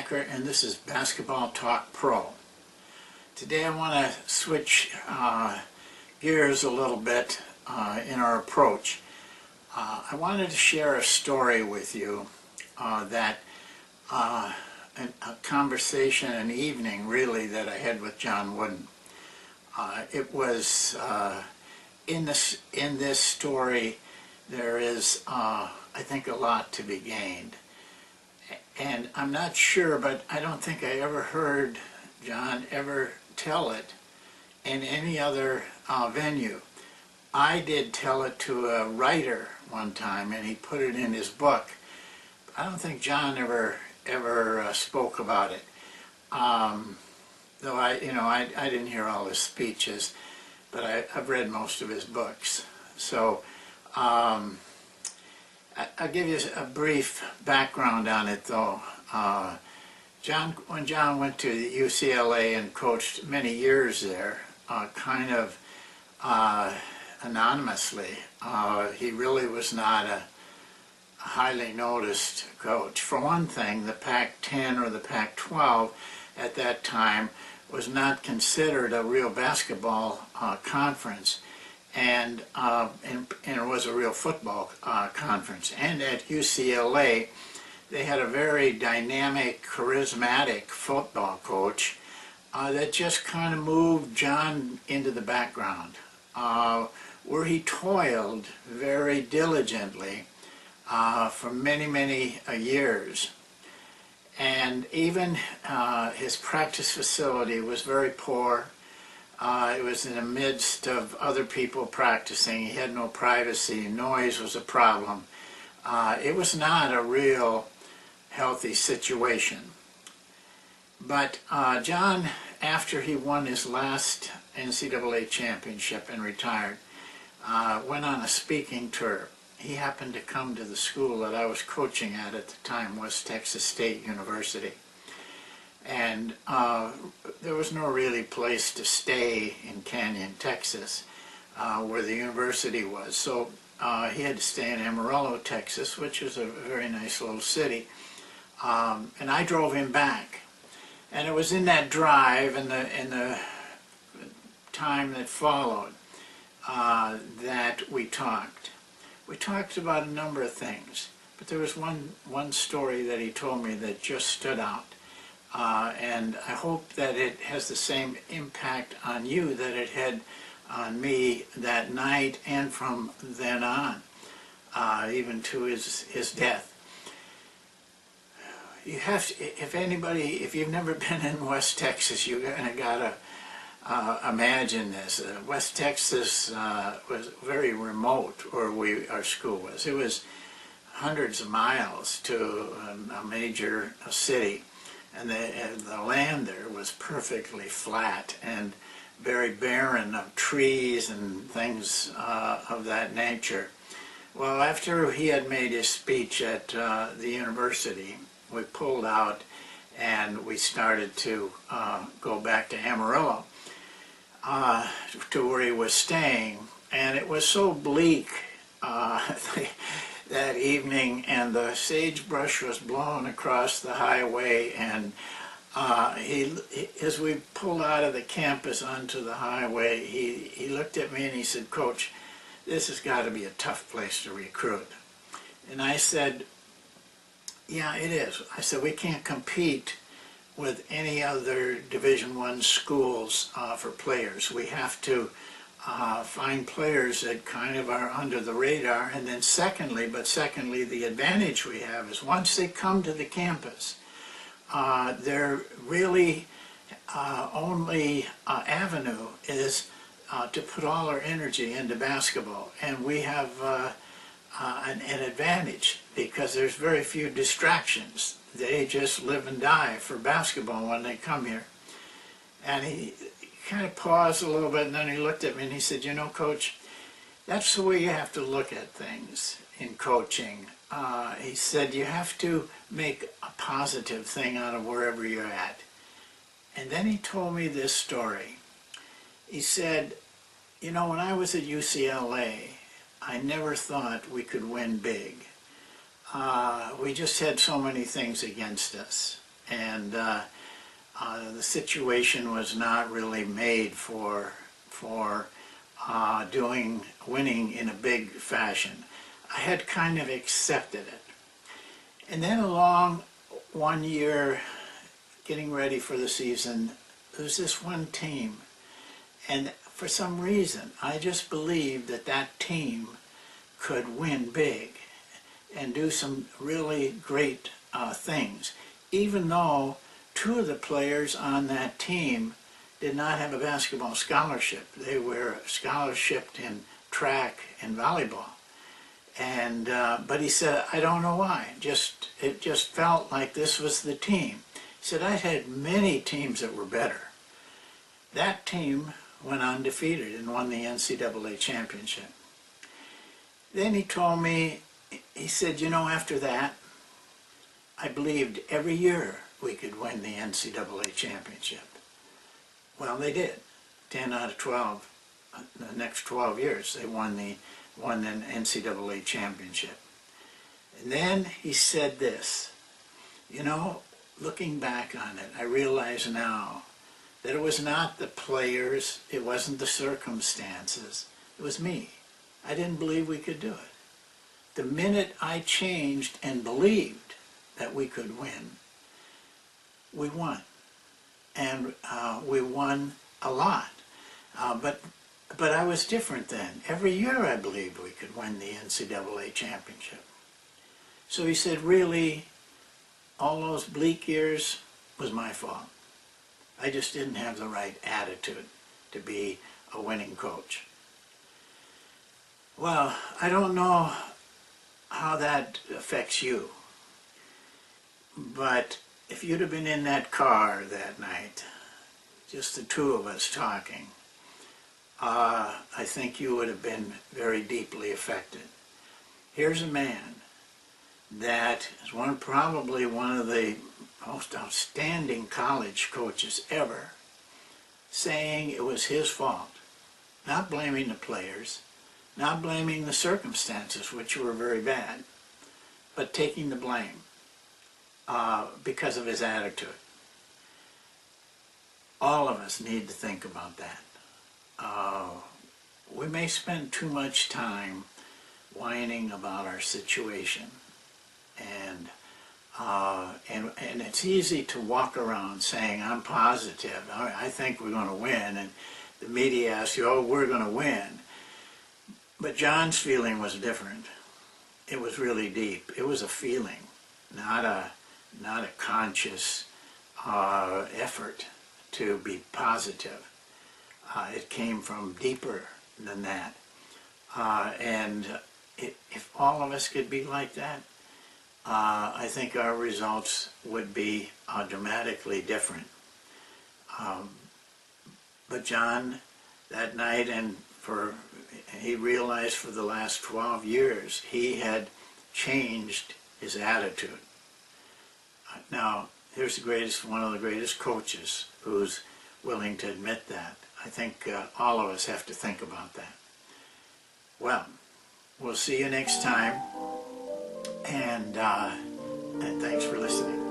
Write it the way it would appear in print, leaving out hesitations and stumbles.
Ekker, and this is Basketball Talk Pro. Today I want to switch gears a little bit in our approach. I wanted to share a story with you a conversation, an evening really, that I had with John Wooden. It was in this story there is I think a lot to be gained. And I'm not sure, but I don't think I ever heard John ever tell it in any other venue. I did tell it to a writer one time, and he put it in his book. I don't think John ever spoke about it. Though I didn't hear all his speeches, but I've read most of his books. So I'll give you a brief background on it, though. When John went to UCLA and coached many years there, kind of anonymously, he really was not a highly noticed coach. For one thing, the Pac-10 or the Pac-12 at that time was not considered a real basketball conference. And it was a real football conference. And at UCLA, they had a very dynamic, charismatic football coach that just kind of moved John into the background, where he toiled very diligently for many, many years. And even his practice facility was very poor. It was in the midst of other people practicing. He had no privacy. Noise was a problem. It was not a real healthy situation. But John, after he won his last NCAA championship and retired, went on a speaking tour. He happened to come to the school that I was coaching at the time, West Texas State University. And there was no really place to stay in Canyon, Texas, where the university was. So he had to stay in Amarillo, Texas, which is a very nice little city. And I drove him back. And it was in that drive and the time that followed that we talked. We talked about a number of things, but there was one story that he told me that just stood out. And I hope that it has the same impact on you that it had on me that night and from then on, even to his death. You have to, if you've never been in West Texas, you kind of gotta imagine this. West Texas was very remote, where our school was. It was hundreds of miles to a major city. And the land there was perfectly flat and very barren of trees and things of that nature. Well, after he had made his speech at the university, we pulled out and we started to go back to Amarillo, to where he was staying. And it was so bleak that evening, and the sagebrush was blowing across the highway, and as we pulled out of the campus onto the highway, he looked at me and he said, "Coach, this has got to be a tough place to recruit." And I said, "Yeah, it is." I said, "We can't compete with any other Division I schools for players. We have to find players that kind of are under the radar. And then secondly, the advantage we have is once they come to the campus, their really only avenue is to put all our energy into basketball. And we have an advantage because there's very few distractions. They just live and die for basketball when they come here." And he kind of paused a little bit, and then he looked at me and he said, "You know, Coach, that's the way you have to look at things in coaching." He said, "You have to make a positive thing out of wherever you're at." And then he told me this story. He said, "You know, when I was at UCLA, I never thought we could win big. We just had so many things against us. and the situation was not really made for winning in a big fashion. I had kind of accepted it. And then along one year, getting ready for the season, there was this one team, and for some reason, I just believed that that team could win big and do some really great things, even though two of the players on that team did not have a basketball scholarship. They were scholarshiped in track and volleyball. And but he said, I don't know why. It just felt like this was the team. He said, I'd had many teams that were better. That team went undefeated and won the NCAA championship. Then he told me, he said, you know, after that, I believed every year we could win the NCAA championship. Well, they did. 10 out of 12, the next 12 years, they won the NCAA championship. And then he said this, you know, looking back on it, I realize now that it was not the players, it wasn't the circumstances, it was me. I didn't believe we could do it. The minute I changed and believed that we could win, we won. And we won a lot. But I was different then. Every year I believed we could win the NCAA championship. So he said, really, all those bleak years was my fault. I just didn't have the right attitude to be a winning coach. Well, I don't know how that affects you, but if you'd have been in that car that night, just the two of us talking, I think you would have been very deeply affected. Here's a man that is probably one of the most outstanding college coaches ever, saying it was his fault, not blaming the players, not blaming the circumstances, which were very bad, but taking the blame because of his attitude. All of us need to think about that. We may spend too much time whining about our situation, and it's easy to walk around saying, I'm positive, I think we're going to win, and the media asks you, oh, we're going to win. But John's feeling was different. It was really deep. It was a feeling, not a conscious effort to be positive. It came from deeper than that. And if all of us could be like that, I think our results would be dramatically different. But John, that night, he realized for the last 12 years, he had changed his attitude. Now, here's one of the greatest coaches who's willing to admit that. I think all of us have to think about that. Well, we'll see you next time, and thanks for listening.